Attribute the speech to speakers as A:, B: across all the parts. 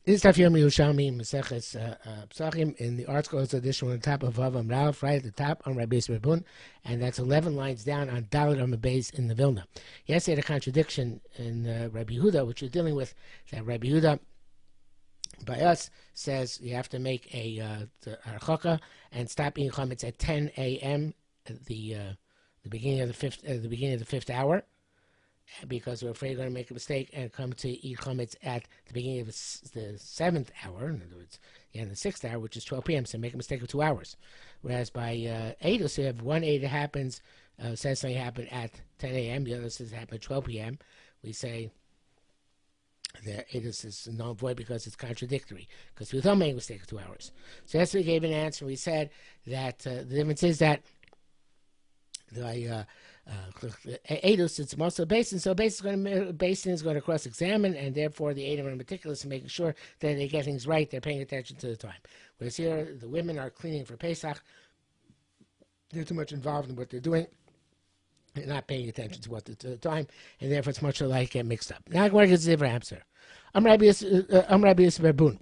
A: This is Yerushalmi Pesachim in the Art Scrolls edition on the top of Vav Amralf, right at the top on Rabbi Yisrael, and that's 11 lines down on Dalet on the base in the Vilna. Yesterday, the contradiction in Rabbi Yehuda, which we're dealing with, that Rabbi Yehuda by us says you have to make a harchaka and stop eating chametz at 10 a.m. at the beginning of the fifth hour, because we're afraid we're going to make a mistake and come to eat chametz at the beginning of the seventh hour, in other words, the sixth hour, which is 12 p.m., so make a mistake of 2 hours. Whereas by Eidos, if one Eidah happens, says something happened at 10 a.m., the other says it happened at 12 p.m., we say the Eidos is null and void because it's contradictory, because we don't make a mistake of 2 hours. So yesterday we gave an answer. We said that the difference is that Eidos, it's also basin, so basin is going to cross-examine, and therefore the Eidim are meticulous in making sure that they get things right. They're paying attention to the time. Whereas here, the women are cleaning for Pesach. They're too much involved in what they're doing. They're not paying attention to the time, and therefore it's much alike get mixed up. Now I'm going to get a different answer. I'm Rabbi Yisrael.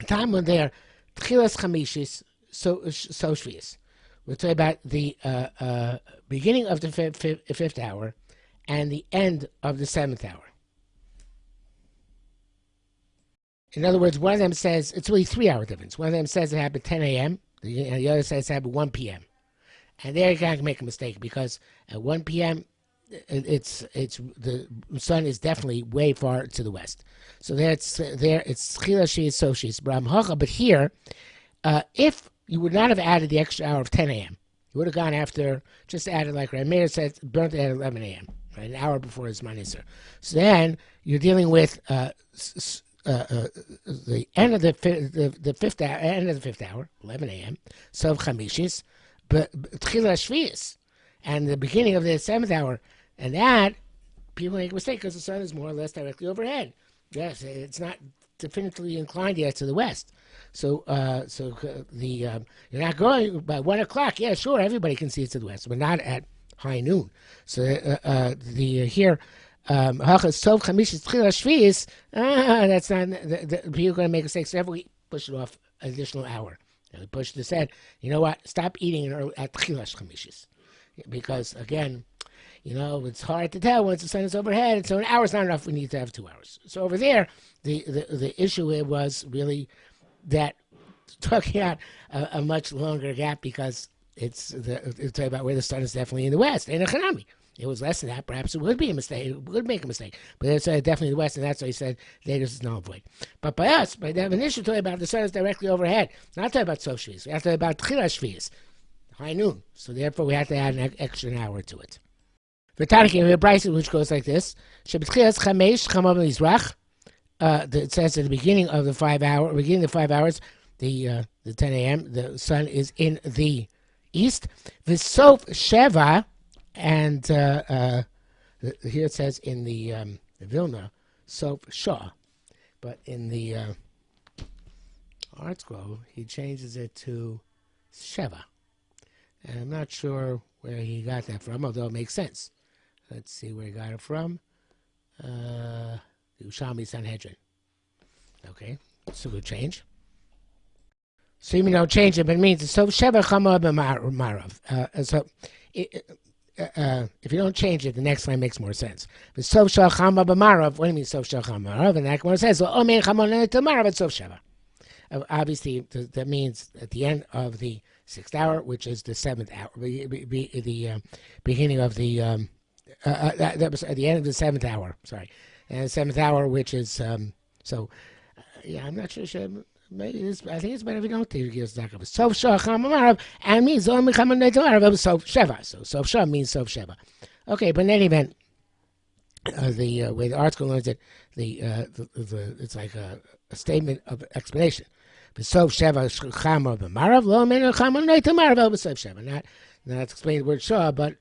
A: Time when they are Tchilas Chamishis, so Shvius. We'll talk about the beginning of the fifth hour and the end of the seventh hour. In other words, one of them says, it's really 3 hour difference. One of them says it happened 10 a.m., the other says it happened 1 p.m. And there you can't make a mistake, because at 1 p.m., it's the sun is definitely way far to the west. So it's Chila Shis Soshis Bram Hacha. But here, if you would not have added the extra hour of 10 a.m., you would have gone after, just added, like Meir said, burnt it at 11 a.m., right, an hour before his Manisr. So then you're dealing with the end of the fifth hour, 11 a.m., so Chamishis, but Tchila Shvius, and the beginning of the seventh hour, and that people make a mistake because the sun is more or less directly overhead. Yes, it's not definitively inclined yet to the west. So, you're not going by 1 o'clock. Yeah, sure, everybody can see it to the west, but not at high noon. So, here, that's not. People are going to make mistakes. So every push it off an additional hour. And they pushed it, said, you know what? Stop eating at Tchilas Chamishis, because again, it's hard to tell once the sun is overhead. So an hour's not enough. We need to have 2 hours. So over there, the issue was really that talking out a much longer gap, because it's talking about where the sun is definitely in the west. In a Hanami, it was less than that. Perhaps it would be a mistake. It would make a mistake. But it's definitely the west, and that's why he said later is null and void. But by us, by definition, talking about the sun is directly overhead. Not talking about Sof Shvius. We have to talk about Tchila Shvius, high noon. So therefore, we have to add an extra hour to it. For Tanakh, we have Bryson, which goes like this: it says at the beginning of the 5 hour, the 10 a.m., the sun is in the east. V'sof Sheva, and here it says in the Vilna, Sof Shah, but in the Art Scroll, he changes it to Sheva. And I'm not sure where he got that from, although it makes sense. Let's see where he got it from. Yerushalmi Sanhedrin. Okay, it's a good change. So even though change it, but it means so Sheva Chama B'Marav. So if you don't change it, the next line makes more sense. But Sof Shel Chama B'Marav. What do you mean Sof Shel Chama B'Marav? And that one says, "So Omer Chamon Tomarav at Sof Sheva." Obviously, that means at the end of the sixth hour, which is the seventh hour, the beginning of the. That was at the end of the seventh hour. Sorry, and the seventh hour, which is I'm not sure. Maybe I think it's better if we don't take it. Sof Shach and means only Sof Sheva. So Sof Shah means Sof Sheva. Okay, but in any event, the way the Art Scroll learns it, it's like a statement of explanation. But Sof Sheva Chama b'Marav lo menu Chama Neitamarav Sof Sheva. Not explaining the word Shah, but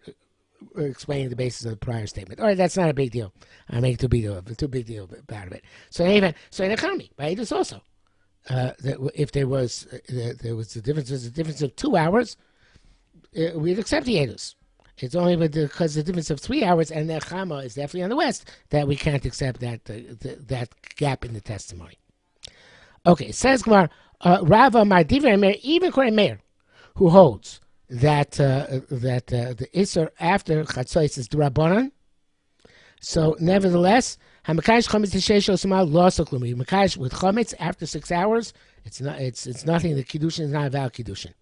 A: explaining the basis of the prior statement. All right, that's not a big deal. I make too big deal about it. So in economy, by this also, if there was the difference of 2 hours, we'd accept the edus. It's only because the difference of 3 hours and the chama is definitely on the west that we can't accept that gap in the testimony. Okay, says Gemara, Rava Mardiva Meir, even according to Meir, who holds that the Isser after Chatzos is D'Rabbanan. So nevertheless, Hamakash Chametz Sheish Osama lost Oklumi. Makash with Chametz after 6 hours, it's nothing. The Kiddushin is not a valid Kiddushin.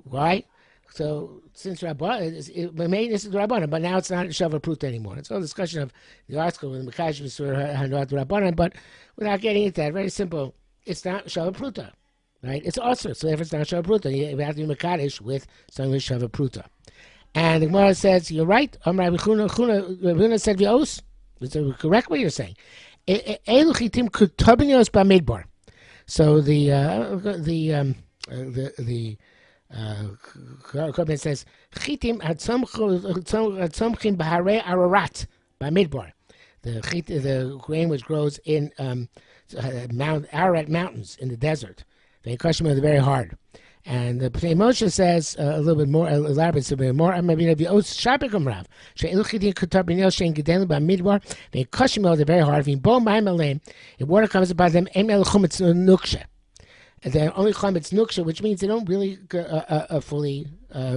A: Why? So since Rabbanan, it remained this is Rabbanan, but now it's not Shava Pruta anymore. It's all discussion of the article with Makash Hanot Rabbanan, but without getting into that, very simple. It's not Shava Pruta, right? It's also so if it's not Shava Pruta, you have to be Makadosh with something with Shava Pruta. And the Gemara says, you're right. Rabbi Chuna said V'os. It's the correct way you're saying. Elu chitim kutobinios b'midbar. So the Korban says chitim hatzomchim b'harei Ararat b'midbar. The grain which grows in Ararat mountains in the desert. They crush them very hard. And the Pnei Moshe says a little bit more, elaborates a bit more. Maybe the Oz Shabbat Rav. She'elu chitim kutar b'nil shein gedelu b'midbar. They crush them very hard. If water comes about them, em el chumetz nuksha. They're only chametz nuksha, which means they don't really fully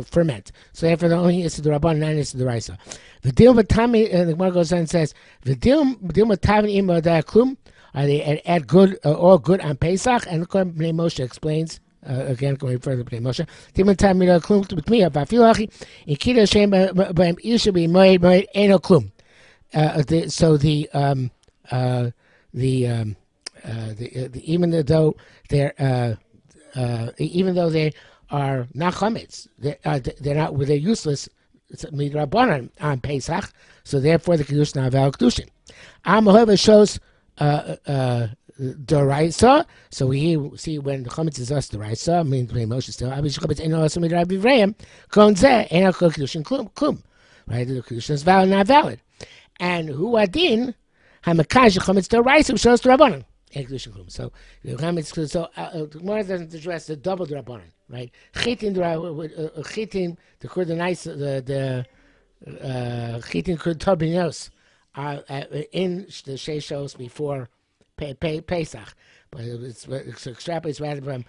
A: ferment. So therefore, the only is the rabban, not is the raisa. The deal with Tami, the Gemara goes on and says, the deal with Tami im klum. Are they at good all good on Pesach? And the Pnei Moshe explains. Again, going further, Pnei Moshe. Timan time klum with me. Vafilachi in kiddush shem b'hem isha b'moed moed eno klum. So even though they are not chametz, they're useless. It's midrabanan on Pesach, so therefore the kedushin not valid kedushin. However, shows Doraisa, so we see when the chametz is us Doraisa, means Moshe still. Abish chametz eno asum midrabi Vrayim kon zeh eno kedushin klum. Right, the kedushin is valid, not valid. And who adin hamakash chametz Doraisa shows Rabbanan. So the Gemara doesn't address the double Rabbanan, right? Chitin the Kurdanais, the Chitin Kurdabinos in the Sheishos before Pesach, but it's extrapolates rather from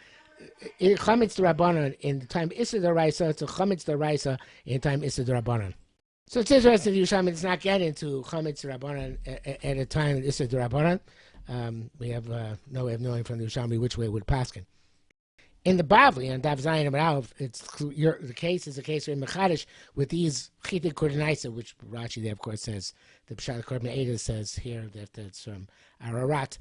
A: Chametz Rabbanan in the time Issa D'Oraisa to Chametz D'Oraisa in time Issa D'Rabbanan. So it's interesting, Yerushalmi does not get into Chametz Rabbanan at a time Issa D'Rabbanan. We have no way of knowing from the Yerushalmi which way it would paskin. In the Bavli, on Dav Zayin and Aleph, the case is a case in Mechadish with these Chitik Kurdenaisa, which Rashi there, of course, says, the Pshat Korban Eda says here that it's from Ararat.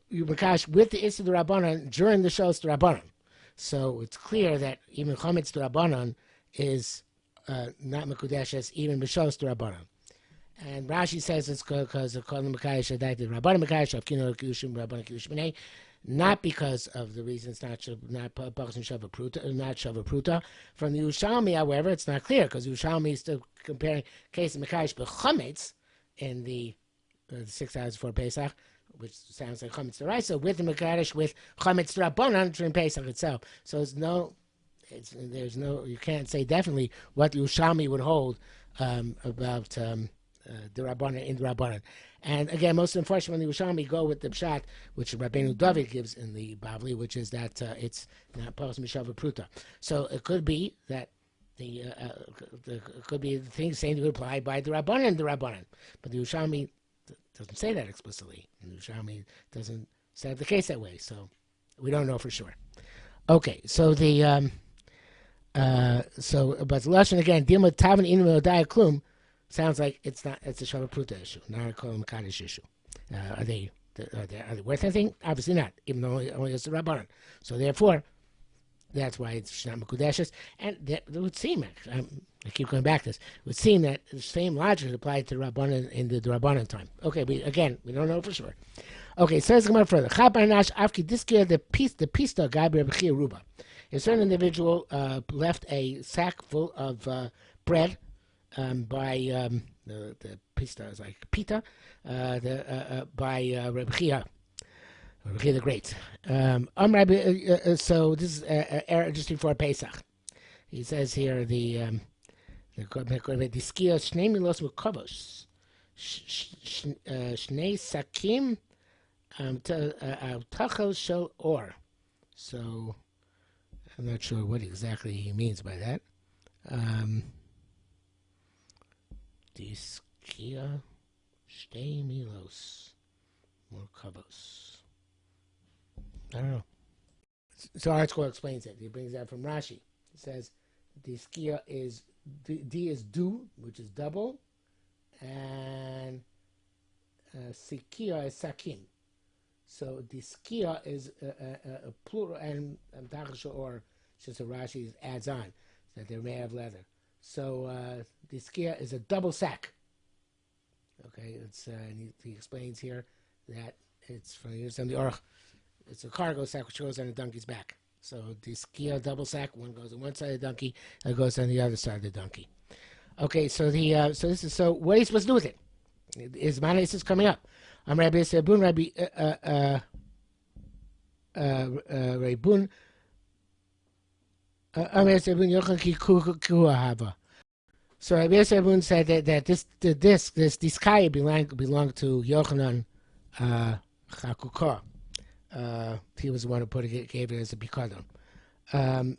A: You Mekash with the Issa D'Rabbanan during the Shos D'Rabbanan. So it's clear that even Chametz D'Rabbanan is not Mekudeshes, even B'Shos D'Rabbanan. And Rashi says it's because of calling Mekayish Adaited Rabbanan Mekayish of Kino Kiddushim Rabbanan Kiddushim, not because of the reasons not Shava Pruta. From the Yerushalmi, however, it's not clear because Yerushalmi is still comparing case of Mekayish B'Chametz in the 6 hours before Pesach, which sounds like Chametz D'Oraisa, with the Mekayish with Chametz D'Rabbanan during Pesach itself. So there's no, you can't say definitely what the Yerushalmi would hold about the Rabbanan in the Rabbanan. And again, most unfortunately, when the Yerushalmi go with the Pshat, which Rabbeinu David gives in the Bavli, which is that it's not Paras Mishava Pruta. So it could be that could be the thing saying to apply by the Rabbanan, but the Yerushalmi doesn't say that explicitly. And the Yerushalmi doesn't set up the case that way, so we don't know for sure. Okay, so but the Lashon again, Dilma Tavin Inu Odai Klum, sounds like it's a Shava Pruta issue, not a Kol Mekadosh issue. Are they worth anything? Obviously not, even though only it's the Rabbanan. So therefore, that's why it's not Mekudeshes. And it would seem, I keep going back to this, it would seem that the same logic applied to Rabbanan in the Rabbanan time. Okay, we don't know for sure. Okay, so let's go further. The pista Gabi Rebechia Ruba. A certain individual left a sack full of bread by the pista is like pita, by Rebechia the Great. So this is just before Pesach. He says here the skia shnei milos mukavos shnei sakim Tachel shel or. So I'm not sure what exactly he means by that. Diskia shtei milos morkavos. I don't know. So ArtScroll explains it. He brings that from Rashi. It says diskia is D is do, which is double, and sikia is sakin. So diskia is a plural, and tachel or just a Rashi adds on that they're made of leather. So diskia is a double sack. Okay, it's he explains here that it's from Yerushalmi the Orch. It's a cargo sack which goes on a donkey's back. So diskia double sack, one goes on one side of the donkey, and goes on the other side of the donkey. Okay, so the so what are you supposed to do with it? Is Manis is coming up. I'm Rabbi Sebun, Rabbi Rabun. I'm Rabbi Sebun Yochanan ki kuahava. So Rabbi Sebun said that this diskaya belonged to Yochanan Chakukah. He was the one who gave it as a pikadon. Again,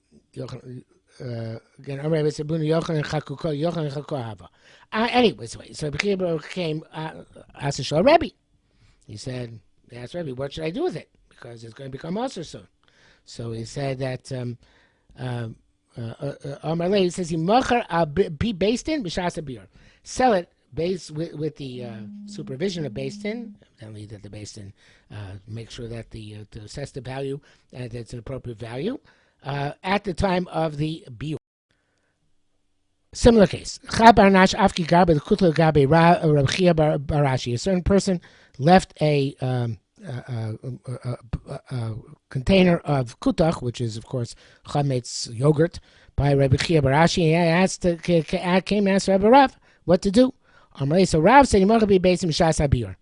A: Rabbi Sebun Yochanan Chakukah hava. Anyways, so Bechira came asked Shal Rebbe. He said, they asked Rebbe, what should I do with it? Because it's going to become usher soon. So he said that he says he be based in b'shas beer. Sell it based with the supervision of based in. Evidently, that the based in make sure that to assess the value and that it's an appropriate value at the time of the biur. Similar case. A certain person left a container of kutach, which is, of course, chametz yogurt, by Rabbi Chia Barashi, and came and asked Rabbi Rav what to do. So Rav said, "You be based in Mishas HaBiur."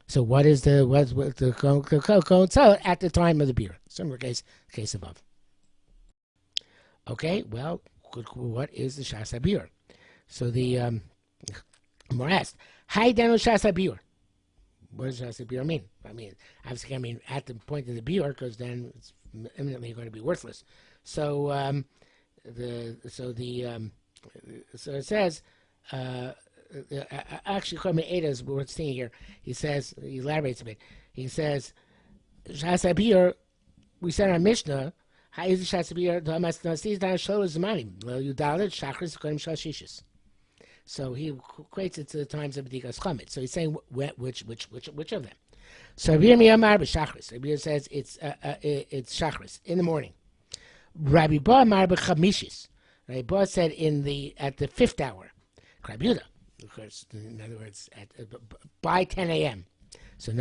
A: So what is the code? So at the time of the beer. Similar case above. Okay, well, what is the Shas HaBiur? So the more asked, "Hi, Daniel Shas HaBiur." What does Shas HaBiur mean? Obviously, at the point of the biur, because then it's imminently going to be worthless. So so it says. Actually, Chomer Eda is what we're seeing here. He elaborates a bit. He says, Shas HaBiur, we said in our Mishnah, Ha'iz Shas HaBiur, Da'amas Nasiz Dan Shol Zemanim, Lo Yudalit, Shachris, Kodim Shal Shishis. So he equates it to the times of B'dikas Chametz. So he's saying which of them. So Rabbi Yirmiyah B'Shachris. Rabbi Yirmiyah says it's Shachris, in the morning. Rabbi Ba Amar B'Chamishis. Rabbi Ba said at the 5th hour. Rabbi Yehuda. Of course, in other words, by 10 a.m. So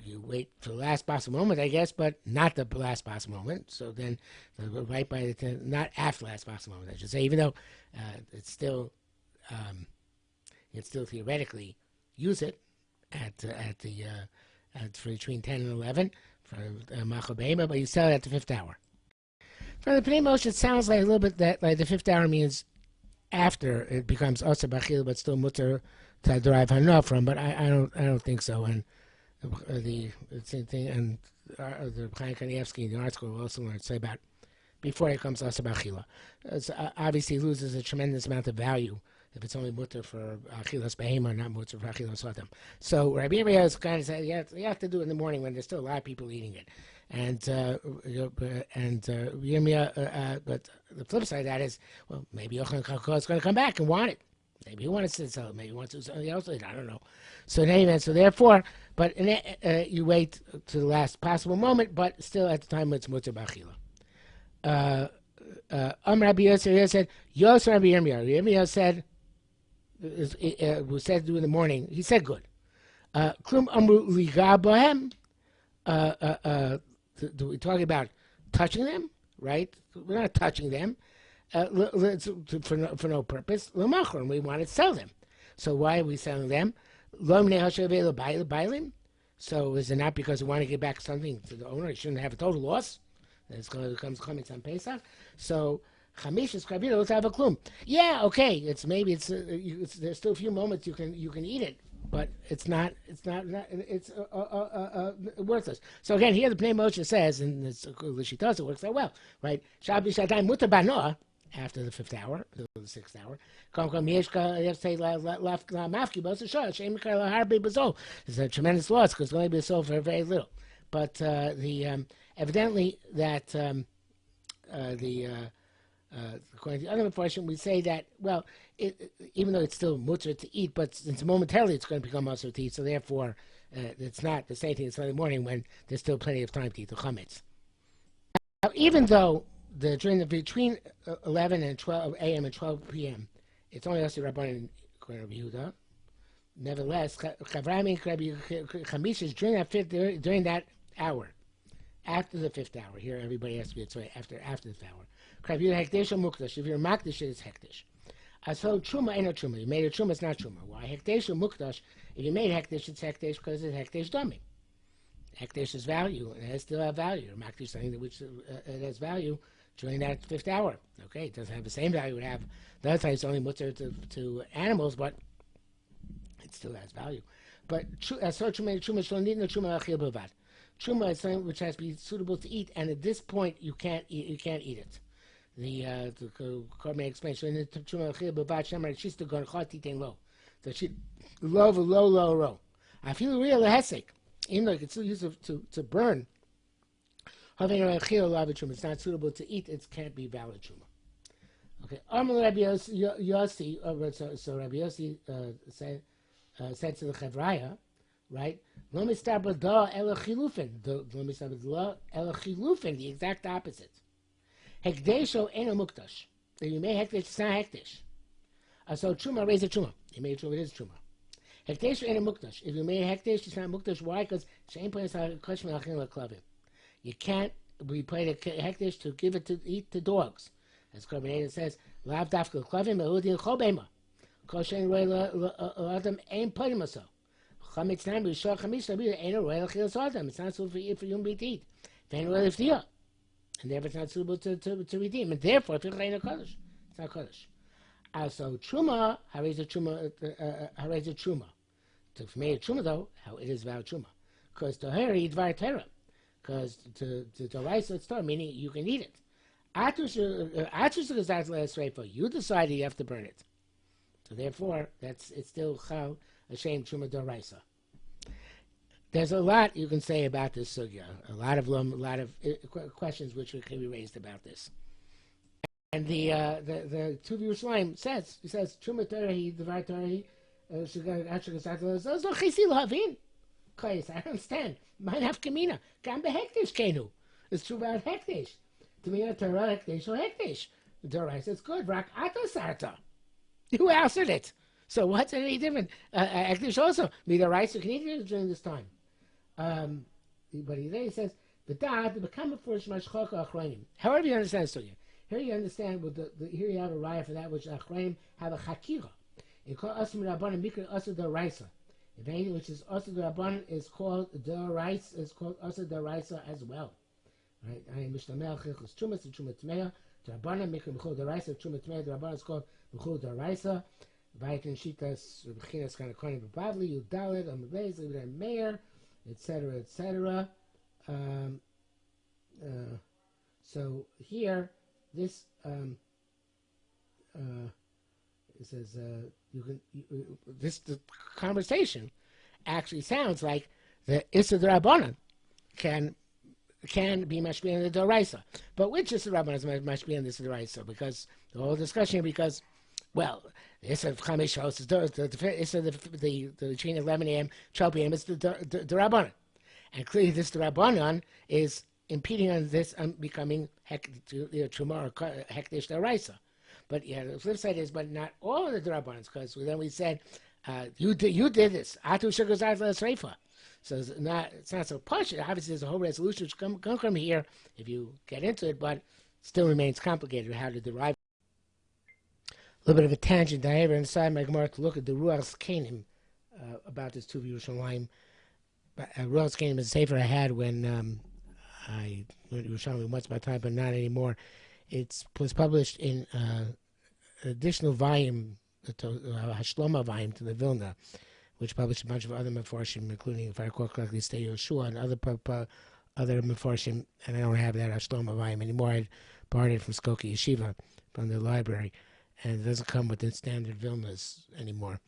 A: you wait for the last possible moment, I guess, but not the last possible moment. So then, right by the 10, not after the last possible moment, I should say. Even though it's still, you can still theoretically use it for between 10 and 11 for Machal Behema, but you sell it at the 5th hour. From the Pnei Moshe, it sounds like a little bit that like the 5th hour means after it becomes Oser Bachil, but still Mutter to derive Hana from. But I don't think so. And the same thing, and the Chaim Kanievsky in the article will also learn to say about before it comes Oser Bachila. Obviously, loses a tremendous amount of value if it's only Mutter for Achilas Behema, not Mutter for Achilas Sotam. So Rabbi Yirmiyah is kind of saying you have to do it in the morning when there's still a lot of people eating it. And Yirmiyah, but the flip side of that is, well, maybe Yochanan Chakukah is going to come back and want it. Maybe he wants to sell it. Maybe he wants to do something else. I don't know. So anyway, therefore, but you wait to the last possible moment, but still at the time it's Mutter B'Achila. Rabbi Yosef said, Rabbi Yirmiyah. Yirmiyah said, who said to do in the morning, he said good. Klum Amru Liga Bohem. Do we talk about touching them? Right? We're not touching them for no purpose. L'machron, we want to sell them. So why are we selling them? So is it not because we want to get back something to the owner? It shouldn't have a total loss. It's going to become chametz on Pesach. So chamish is kavira. Let's have a klum. Yeah, okay. There's still a few moments you can eat it. but it's worthless. So again, here the Pnei Moshe says, and she does it works out well, right? Shabi Shaddai Mutar Banoah after the 5th hour, the 6th hour. It's a tremendous loss because it's only been sold for very little. But evidently that according to the other portion, we say that, well, even though it's still mutter to eat, but since momentarily it's going to become mutter to eat, so therefore it's not the same thing as Sunday morning when there's still plenty of time to eat the chametz. Now, even though between 11 and 12 a.m. and 12 p.m., it's only us Rabbanan according to Yehuda. Nevertheless, Chavrami Chamishes during that hour, after the 5th hour. Here, everybody has to be after the 5th hour. If you're makdish, it's hektish. So truma ain't a truma. You made a truma, it's not truma. Why hektish or mukdash? If you made hektish, it's hektish because it's hektish dummy. Hektish is value, and it has still have value. Makdish something which it has value during that 5th hour. Okay, it doesn't have the same value it would have. The other time it's only mutter to animals, but it still has value. But so truma truma is something which has to be suitable to eat, and at this point you can't eat it. The Korban explains. So in the truma achil b'vat shemar she's to go chatitin low. So she low. I feel real hesek. Even though you can still use it to burn. It's not suitable to eat. It can't be valid truma. Okay. Rabbi Yossi. So Rabbi Yossi said to the Chevraya, right? Lo mistabra da ela chilufin. Lo mistabra da ela chilufin. The exact opposite. Hekdesho eno mukdash. If you made hekdesh, it's not hekdesh. So truma raise a truma. You made truma, it is truma. Hekdesho eno mukdash. If you made hekdesh, it's not mukdash. Why? Because she'ain place kosh melachim leklavim. You can't replay the hekdesh to give it to eat to dogs. As Korban says, lav dafka leklavim eludin chobema. Koshen roy l'adam ein podim aso. Chametz nam b'shor chametz labir ein roy l'chilas adam. It's not suitable for human being to eat. Vein roy l'fdiyah. And therefore it's not suitable to redeem. And therefore, if it's not Kodesh. So Truma, how is a Truma? To make a Truma, though, how it is about Truma. Because to her, eat Dvar Terah. Because to rice it's Torah, meaning you can eat it. You decided you have to burn it. So therefore, it's still Chal, Hashem, Truma, Doraisa. There's a lot you can say about this sugya. A lot of questions which can be raised about this. And the Tuv Yerushalmi says Truma Torahi Dvar Torahi I don't understand. Mine have kamina. Gam behektish kenu. It's true about hektish. To me, a Torah hektish or hektish. Doraisa it's good. Rak atosarta. Who answered it? So what's any different? Hektish also. Me the rice you can eat it during this time. But he says the dad become a first mashchoka achronim. However you understand this story. Here you understand with here you have a raya for that which achronim have a chakira. You call us rabbanim mikra asa doraisa. If anything which is asa rabbanim is called doraisa is called asa doraisa as well. Right? I am mishtamel chilchus chumas and chumat tmeya. Rabbanim mikra mechol doraisa chumat tmeya. Rabbanim is called mechol doraisa. Vaykin shitas rebechinas kind of kohen b'bavli yudalet amavez libnei meir, etc. etc. So here this it says the conversation actually sounds like the Issa D'Rabbanan can be mashpia in the Doraisa. But which Issa D'Rabbanan is mashpia in the Issa Doraisa? Because the whole discussion, because, well, the Issa of Chamesh Shos is the between 11 a.m. 12 p.m. is the D'Rabbanan. And clearly this D'Rabbanan is impeding on this becoming Truma or Hekdesh Doraisa. But yeah, the flip side is, but not all of the D'Rabbanans, because then we said, you did this. Atu Shagazar Sreifa. So it's not so push. Obviously, there's a whole resolution which come from here if you get into it, but still remains complicated how to derive. A little bit of a tangent. I ever inside my Gemara to look at the Ruach Kenim about this Tuv Yerushalmi. Ruach Kenim is a sefer I had when I went to Yerushalmi once by time, but not anymore. It was published in an additional volume, Hashloma volume to the Vilna, which published a bunch of other Mefarshim, including, if I recall correctly, Stay Yoshua and other Mefarshim, and I don't have that Ashlam Avayim anymore. I borrowed it from Skokie Yeshiva, from the library, and it doesn't come with the standard Vilnas anymore.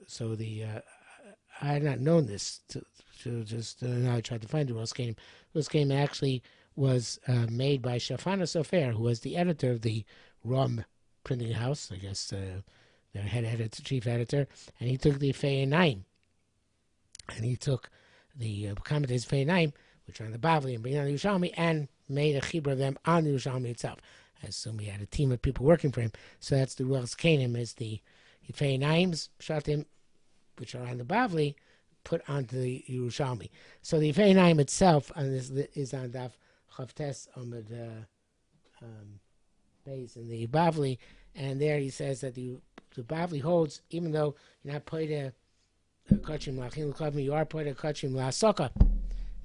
A: So I had not known this to just now I tried to find the Rose Game. Rose Game actually was made by Shafana Sofer, who was the editor of the Rum printing house, I guess their head editor, chief editor, and he took the Feinayim, and he took the commentators Feinayim, which are on the Bavli and bring on the Yerushalmi, and made a chibur of them on the Yerushalmi itself. I assume he had a team of people working for him. So that's the Ruach Kanim, is the Feinayim's Shatim, which are on the Bavli, put onto the Yerushalmi. So the Feinayim itself is on Daf Chavtes Amud Beis in the Bavli, and there he says that the Bavli holds, even though you're not put a Kachim Lachin L'Kavim, you are put a Kachim La'Saka.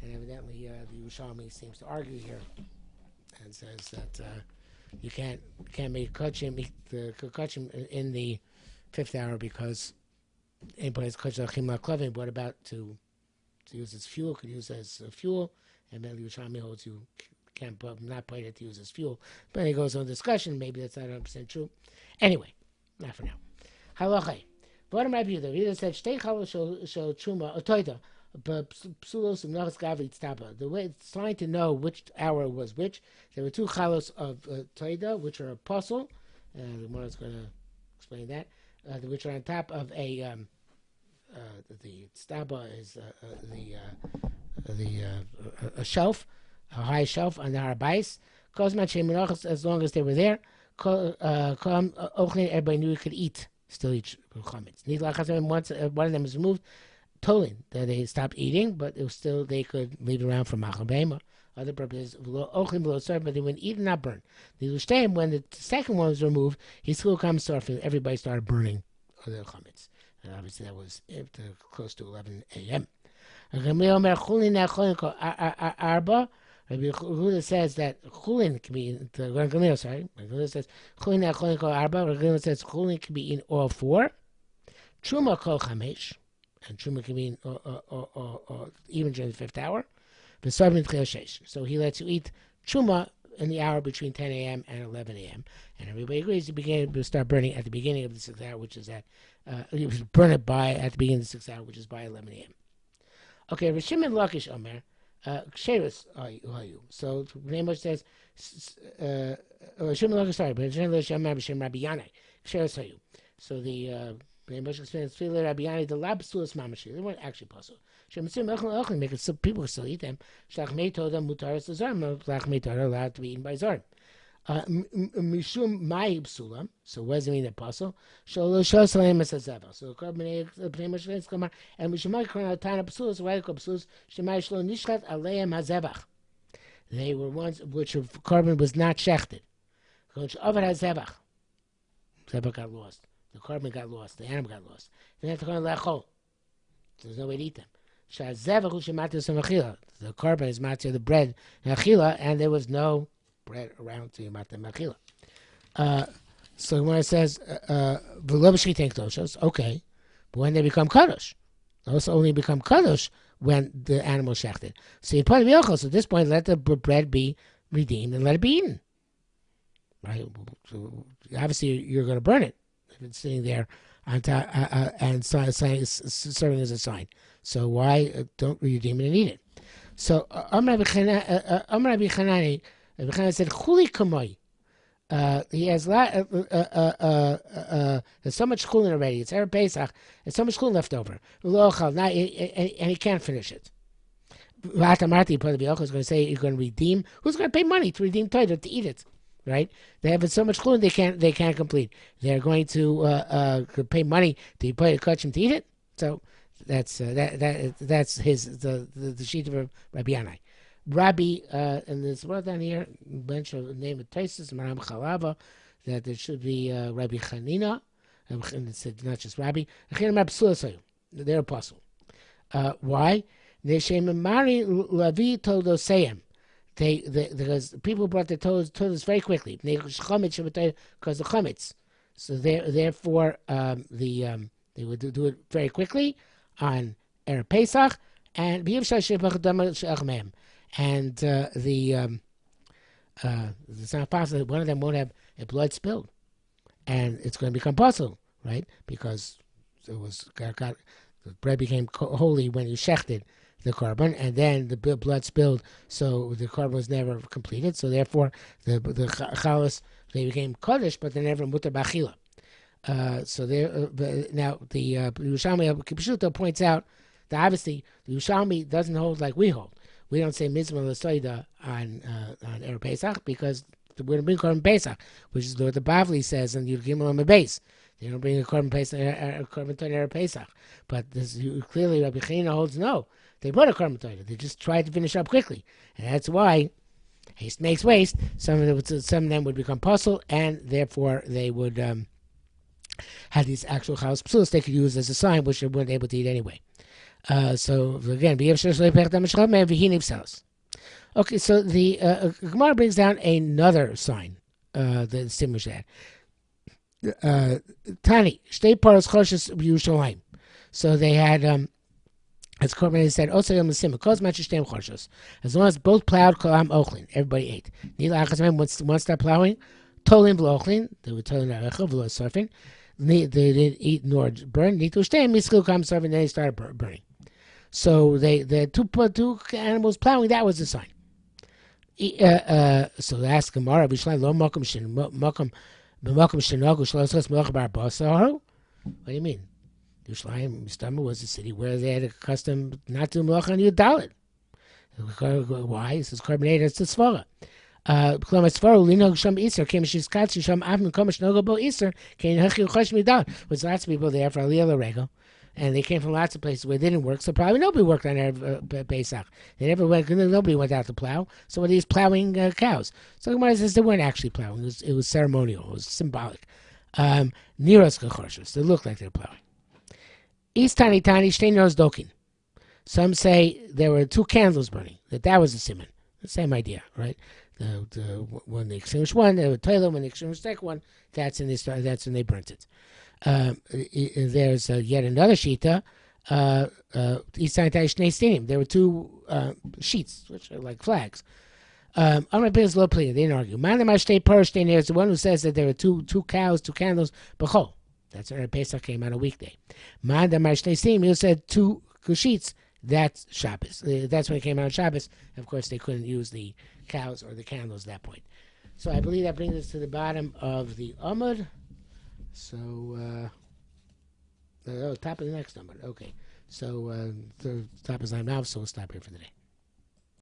A: And evidently the Yerushalmi seems to argue here and says that you can't make Kachim, the Kachim in the fifth hour because anybody has Kachim Lachin L'Kavim, what about to use as fuel, could use as fuel, and then the Yerushalmi holds you can't not put it to use as fuel. But it goes on discussion, maybe that's not 100% true. Anyway, not for now. Halachai. Bottom right view, the reader said, Shtei chalos shel truma otoida, but psulos umnachas gavit taba. The way it's trying to know which hour was which. There were two chalos of toida, which are apostle. The Gemara is going to explain that. Which are on top of a the staba is a shelf, a high shelf on the Harabais. As long as they were there, everybody knew you could eat. Still eat chametz. Once one of them is removed, tolin, that they stopped eating, but it was still they could leave it around for machal beima. Other purposes, but they wouldn't eat and not burn. When the second one was removed, he still comes surfing. Everybody started burning the chametz. And obviously that was close to 11 a.m. Rabbi Yehuda says that chulin can be in Rabbi Yehuda says chulin nacholin kol arba. Rabbi Yehuda says chulin can be in all four. Truma kol chamesh, and truma can be in even during the fifth hour. So he lets you eat truma in the hour between 10 a.m. and 11 a.m. And everybody agrees to start burning at the beginning of the sixth hour, which is you burn it at the beginning of the sixth hour, which is by 11 a.m. Okay, Rishim and Lakish Omer. Ksheris Hayu. So Nehemiah says, Shimon Lakish, sorry, but generally Shem Rabbi Yanai. Ksheris Hayu. So the Nehemiah explains Tefillah Rabbi Yanai, the lab psulas mamashi. They weren't actually possible. Shem Sim Echel Echel make it so people still eat them. Shlach Mei Toda Mutaris Zarim. Shlach Mei Toda allowed to be eaten by Zarim. Mishum Mai Psulam. So what does it mean apostle? Sholo Shosalem as a Zevel. So Karbonei Pnei Moshe Kamar and Mishumai Kronatana Psulas. Why they call Psulas? Shemai Shlo Nishchat Aleim Hazevach. They were ones which carbon was not shechted. Over Hazevach. Zevach got lost. The carbon got lost. The animal got lost. They had to go and lechol. There's no way to eat them. Shazevach Ushematis Machila. The carbon is matzah the bread and achila, and there was no bread around to Yamata Machila. So when it says okay, but when they become kadosh, those only become kadosh when the animal is shechted. So you put it so at this point, let the bread be redeemed and let it be eaten. Right? So obviously, you're going to burn it if it's sitting there on top, and serving as a sign. So why don't redeem it and eat it? So Amar Rabbi Chanani said, "Chuli kamoi." He has there's so much chulin already. It's Erev Pesach. There's so much chulin left over. And he can't finish it. V'atamarti, Rabbi Yochanan is going to say you're going to redeem. Who's going to pay money to redeem Torah to eat it? Right? They have so much chulin they can't complete. They're going to pay money to pay a kachim to eat it. So that's his the sheet of Rabbi Yanai. Rabbi, and there's one down here, mention the name of Taisus, Maram Chalava, that there should be Rabbi Chanina, and it said not just Rabbi. They're apostle. Why? Because people brought their Torahs very quickly. Because the chametz. So therefore, the They would do it very quickly on Erev Pesach, and it's not possible that one of them won't have a blood spilled, and it's going to become possible, right? Because it was the bread became holy when you shechted the korban, and then the blood spilled, so the korban was never completed. So therefore, the chalas, they became kodesh, but they never mutar b'achila. So there now the Yerushalmi Pesachim points out that obviously the Yerushalmi doesn't hold like we hold. We don't say mitzvah l'soida on Erev Pesach because we're going to bring korban Pesach, which is what the Bavli says in Yud Gimel on the base. They don't bring a korban Pesach, korban Erev Pesach. But this clearly Rabbi Chanina holds no. They put a korban Torah. They just tried to finish up quickly, and that's why haste makes waste. Some of them would become puzzle, and therefore they would have these actual chalas psulos they could use as a sign, which they weren't able to eat anyway. So again, okay. So the Gemara brings down another sign that distinguishes that. Tani shtei paros choshes Yerushalayim. So they had, as Korban said, also yom l'simah kos match shteim choshes. As long as both plowed, kolam ochlin, everybody ate. Nila achas once start plowing, tolim v'ochlin, they were tolim v'ochel v'lo surfing. They didn't eat nor burn. Nitu shteim miskil kam surfing. Then they started burning. So the two animals plowing, that was the sign. So they asked Gemara, lo makom shenogu shlosos melach bar basar. What do you mean? Yerushalayim was a city where they had a custom not to melach on Yudalit. Why? It says carbonate. It's the svara. Was lots of people there for Aliyah L'Regel, and they came from lots of places where they didn't work, so probably nobody worked on Erev Pesach. Nobody went out to plow, so what, he's plowing cows. So Gemara says they weren't actually plowing, it was ceremonial, it was symbolic. Niros Kachorshus, they looked like they were plowing. East Tani Shtein Niros Dokin. Some say there were two candles burning, that was the simon. The same idea, right? When they extinguished one, they would tell them. When they extinguished the second one, that's when they burnt it. There's yet another shita. There were two sheets, which are like flags. They didn't argue. There's the one who says that there were two cows, two candles. B'chol. That's when Pesach came on a weekday. Who said two sheets. That's Shabbos. That's when it came out on Shabbos. Of course, they couldn't use the cows or the candles at that point. So I believe that brings us to the bottom of the Amud. So, top of the next Amud. Okay. So, the top is I'm now, so we'll stop here for the day.